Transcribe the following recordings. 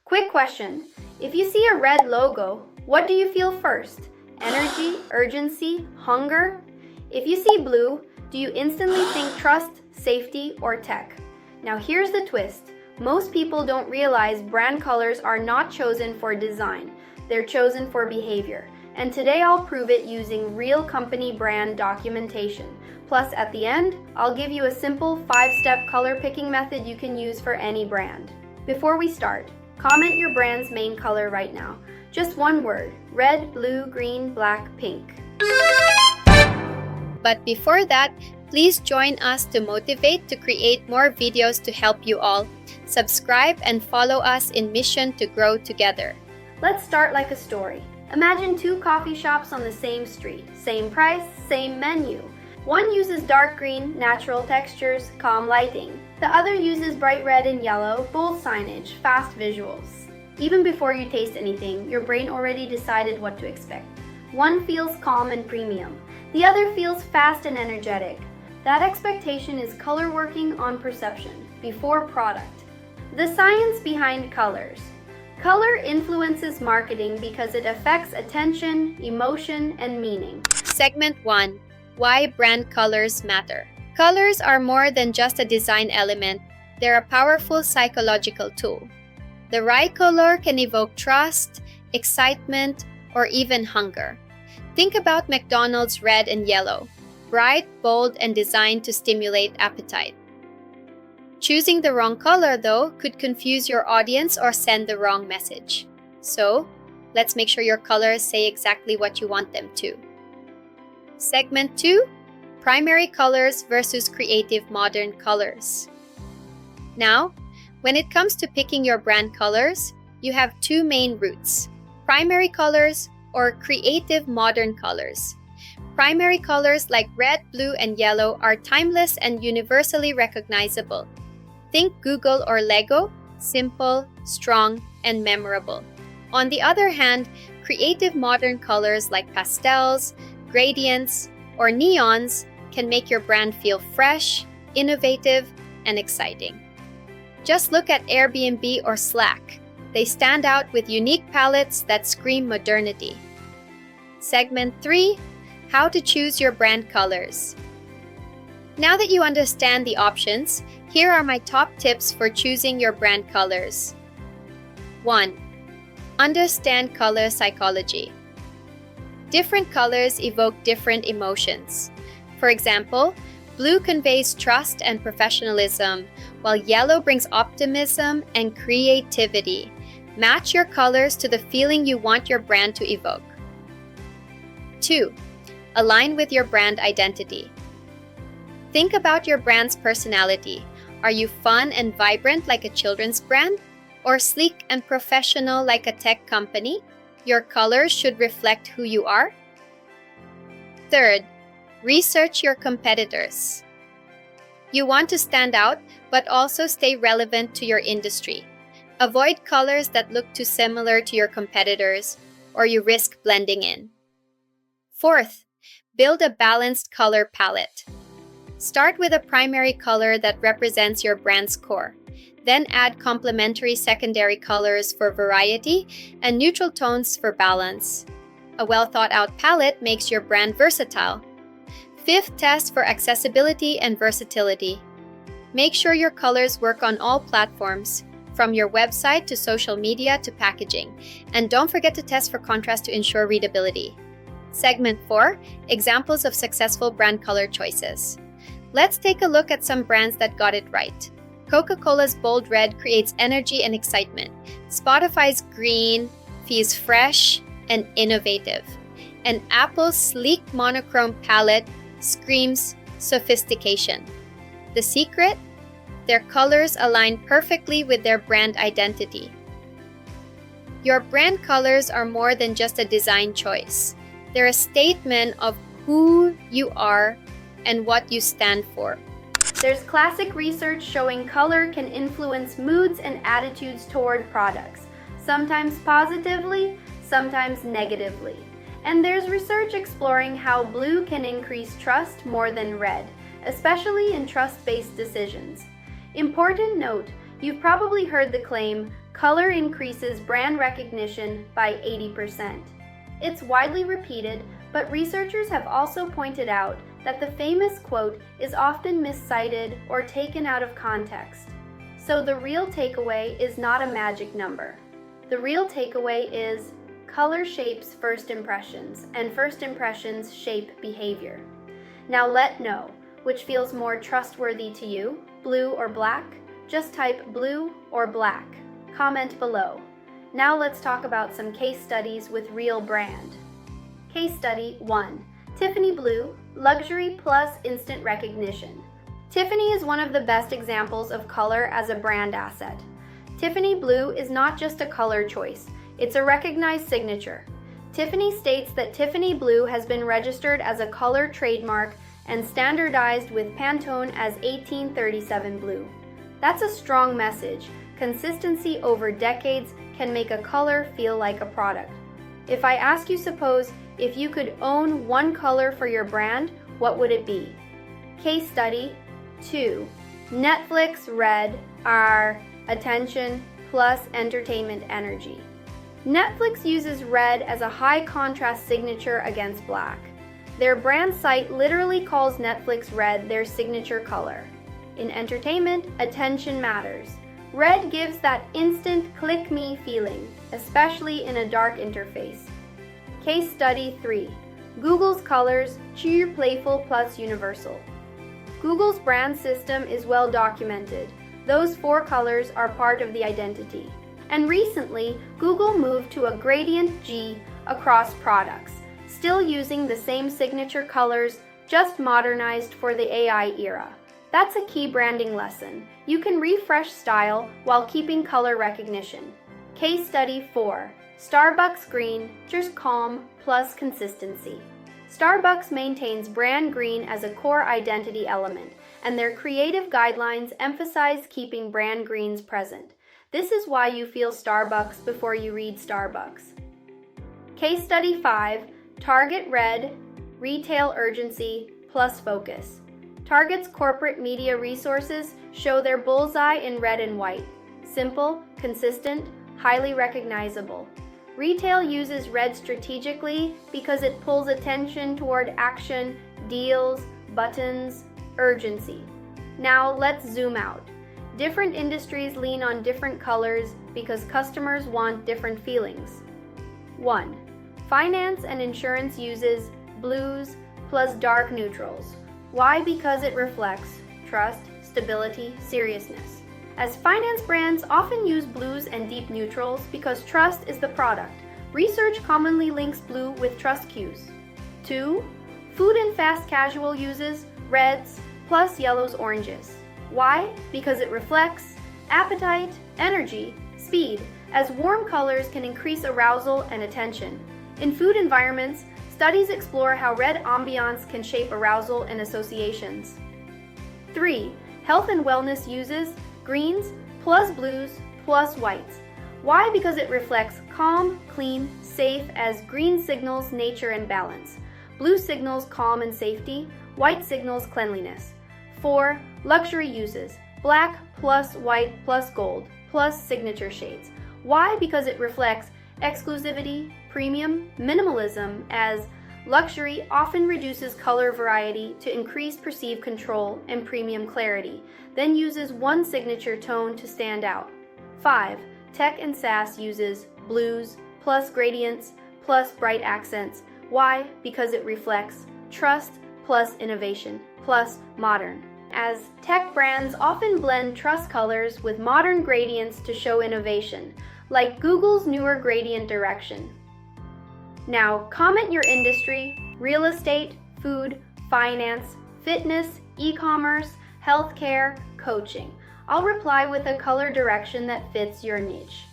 Quick question. If you see a red logo, what do you feel first? Energy, urgency, hunger? If you see blue, do you instantly think trust, safety, or tech? Now here's the twist. Most people don't realize brand colors are not chosen for design. They're chosen for behavior. And today I'll prove it using real company brand documentation. Plus, at the end, I'll give you a simple 5-step color picking method you can use for any brand. Before we start, comment your brand's main color right now. Just one word: red, blue, green, black, pink. But before that, please join us to motivate to create more videos to help you all. Subscribe and follow us in mission to grow together. Let's start like a story. Imagine two coffee shops on the same street. Same price, same menu. One uses dark green, natural textures, calm lighting. The other uses bright red and yellow, bold signage, fast visuals. Even before you taste anything, your brain already decided what to expect. One feels calm and premium. The other feels fast and energetic. That expectation is color working on perception, before product. The science behind colors. Color influences marketing because it affects attention, emotion, and meaning. Segment 1. Why brand colors matter. Colors are more than just a design element. They're a powerful psychological tool. The right color can evoke trust, excitement, or even hunger. Think about McDonald's red and yellow. Bright, bold, and designed to stimulate appetite. Choosing the wrong color, though, could confuse your audience or send the wrong message. So, let's make sure your colors say exactly what you want them to. Segment 2. Primary colors versus creative modern colors. Now, when it comes to picking your brand colors, you have two main routes: primary colors or creative modern colors. Primary colors like red, blue, and yellow are timeless and universally recognizable. Think Google or Lego: simple, strong, and memorable. On the other hand, creative modern colors like pastels, gradients, or neons can make your brand feel fresh, innovative, and exciting. Just look at Airbnb or Slack. They stand out with unique palettes that scream modernity. Segment 3. How to choose your brand colors. Now that you understand the options, here are my top tips for choosing your brand colors. 1. Understand color psychology. Different colors evoke different emotions. For example, blue conveys trust and professionalism, while yellow brings optimism and creativity. Match your colors to the feeling you want your brand to evoke. 2. Align with your brand identity. Think about your brand's personality. Are you fun and vibrant like a children's brand? Or sleek and professional like a tech company? Your colors should reflect who you are. 3. Research your competitors. You want to stand out, but also stay relevant to your industry. Avoid colors that look too similar to your competitors, or you risk blending in. 4. Build a balanced color palette. Start with a primary color that represents your brand's core. Then add complementary secondary colors for variety and neutral tones for balance. A well-thought-out palette makes your brand versatile. 5th, test for accessibility and versatility. Make sure your colors work on all platforms, from your website to social media to packaging. And don't forget to test for contrast to ensure readability. Segment 4. Examples of successful brand color choices. Let's take a look at some brands that got it right. Coca-Cola's bold red creates energy and excitement. Spotify's green feels fresh and innovative. And Apple's sleek monochrome palette screams sophistication. The secret? Their colors align perfectly with their brand identity. Your brand colors are more than just a design choice. They're a statement of who you are and what you stand for. There's classic research showing color can influence moods and attitudes toward products, sometimes positively, sometimes negatively. And there's research exploring how blue can increase trust more than red, especially in trust-based decisions. Important note, you've probably heard the claim, Color increases brand recognition by 80%. It's widely repeated, but researchers have also pointed out that the famous quote is often miscited or taken out of context. So the real takeaway is not a magic number. The real takeaway is color shapes first impressions, and first impressions shape behavior. Now let know, which feels more trustworthy to you, blue or black? Just type blue or black. Comment below. Now let's talk about some case studies with real brand. Case study 1. Tiffany Blue, luxury plus instant recognition. Tiffany is one of the best examples of color as a brand asset. Tiffany Blue is not just a color choice, it's a recognized signature. Tiffany states that Tiffany Blue has been registered as a color trademark and standardized with Pantone as 1837 Blue. That's a strong message. Consistency over decades can make a color feel like a product. If I ask you, suppose if you could own one color for your brand, what would it be? Case study 2. Netflix Red are attention plus entertainment energy. Netflix uses red as a high contrast signature against black. Their brand site literally calls Netflix Red their signature color. In entertainment, attention matters. Red gives that instant click me feeling, especially in a dark interface. Case study 3. Google's colors, cheer, playful plus universal. Google's brand system is well documented. Those 4 colors are part of the identity. And recently, Google moved to a gradient G across products, still using the same signature colors, just modernized for the AI era. That's a key branding lesson. You can refresh style while keeping color recognition. Case study 4. Starbucks Green, just calm plus consistency. Starbucks maintains brand green as a core identity element, and their creative guidelines emphasize keeping brand greens present. This is why you feel Starbucks before you read Starbucks. Case study 5. Target Red, retail urgency plus focus. Target's corporate media resources show their bullseye in red and white. Simple, consistent, highly recognizable. Retail uses red strategically because it pulls attention toward action, deals, buttons, urgency. Now let's zoom out. Different industries lean on different colors because customers want different feelings. 1. Finance and insurance uses blues plus dark neutrals. Why? Because it reflects trust, stability, seriousness. As finance brands often use blues and deep neutrals because trust is the product. Research commonly links blue with trust cues. 2. Food and fast casual uses reds plus yellows, oranges. Why? Because it reflects appetite, energy, speed, as warm colors can increase arousal and attention. In food environments, studies explore how red ambiance can shape arousal and associations. 3. Health and wellness uses greens plus blues plus whites. Why? Because it reflects calm, clean, safe, as green signals nature and balance. Blue signals calm and safety, white signals cleanliness. 4. Luxury uses black plus white plus gold plus signature shades. Why? Because it reflects exclusivity, premium, minimalism, as luxury often reduces color variety to increase perceived control and premium clarity, then uses one signature tone to stand out. 5. Tech and SaaS uses blues plus gradients plus bright accents. Why? Because it reflects trust plus innovation plus modern, as tech brands often blend trust colors with modern gradients to show innovation, like Google's newer gradient direction. Now, comment your industry: real estate, food, finance, fitness, e-commerce, healthcare, coaching. I'll reply with a color direction that fits your niche.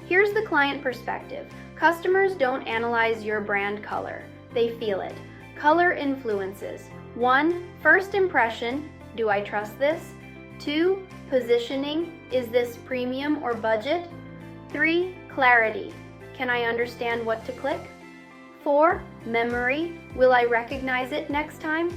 Here's the client perspective. Customers don't analyze your brand color, they feel it. Color influences: 1. First impression, do I trust this? 2. Positioning, is this premium or budget? 3. Clarity, can I understand what to click? 4. Memory, will I recognize it next time?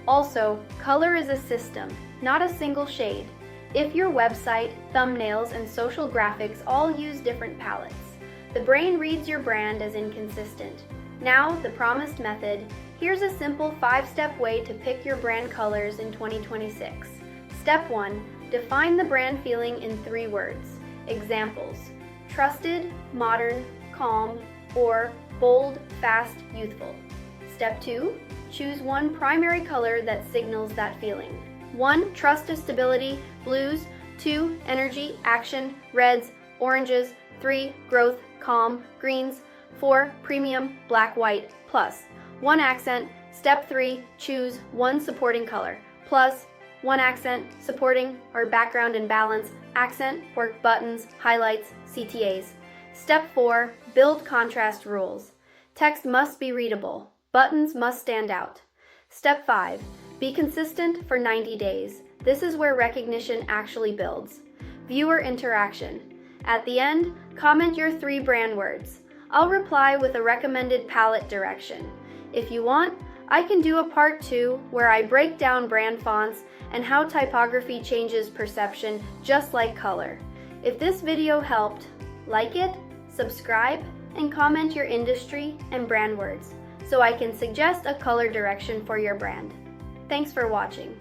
Also, color is a system, not a single shade. If your website, thumbnails, and social graphics all use different palettes, the brain reads your brand as inconsistent. Now, the promised method. Here's a simple 5-step way to pick your brand colors in 2026. Step 1. Define the brand feeling in 3 words. Examples: trusted, modern, calm, or bold, fast, youthful. Step 2. Choose one primary color that signals that feeling. 1. Trust to stability, blues. 2. Energy, action, reds, oranges. 3. Growth, calm, greens. 4. Premium, black, white, plus. 1 accent. Step 3. Choose one supporting color. Plus, 1 accent, supporting, or background and balance, accent, work buttons, highlights, CTAs. Step 4. Build contrast rules. Text must be readable. Buttons must stand out. Step 5. Be consistent for 90 days. This is where recognition actually builds. Viewer interaction. At the end, comment your 3 brand words. I'll reply with a recommended palette direction. If you want, I can do a part 2 where I break down brand fonts and how typography changes perception just like color. If this video helped, like it, subscribe, and comment your industry and brand words so I can suggest a color direction for your brand. Thanks for watching.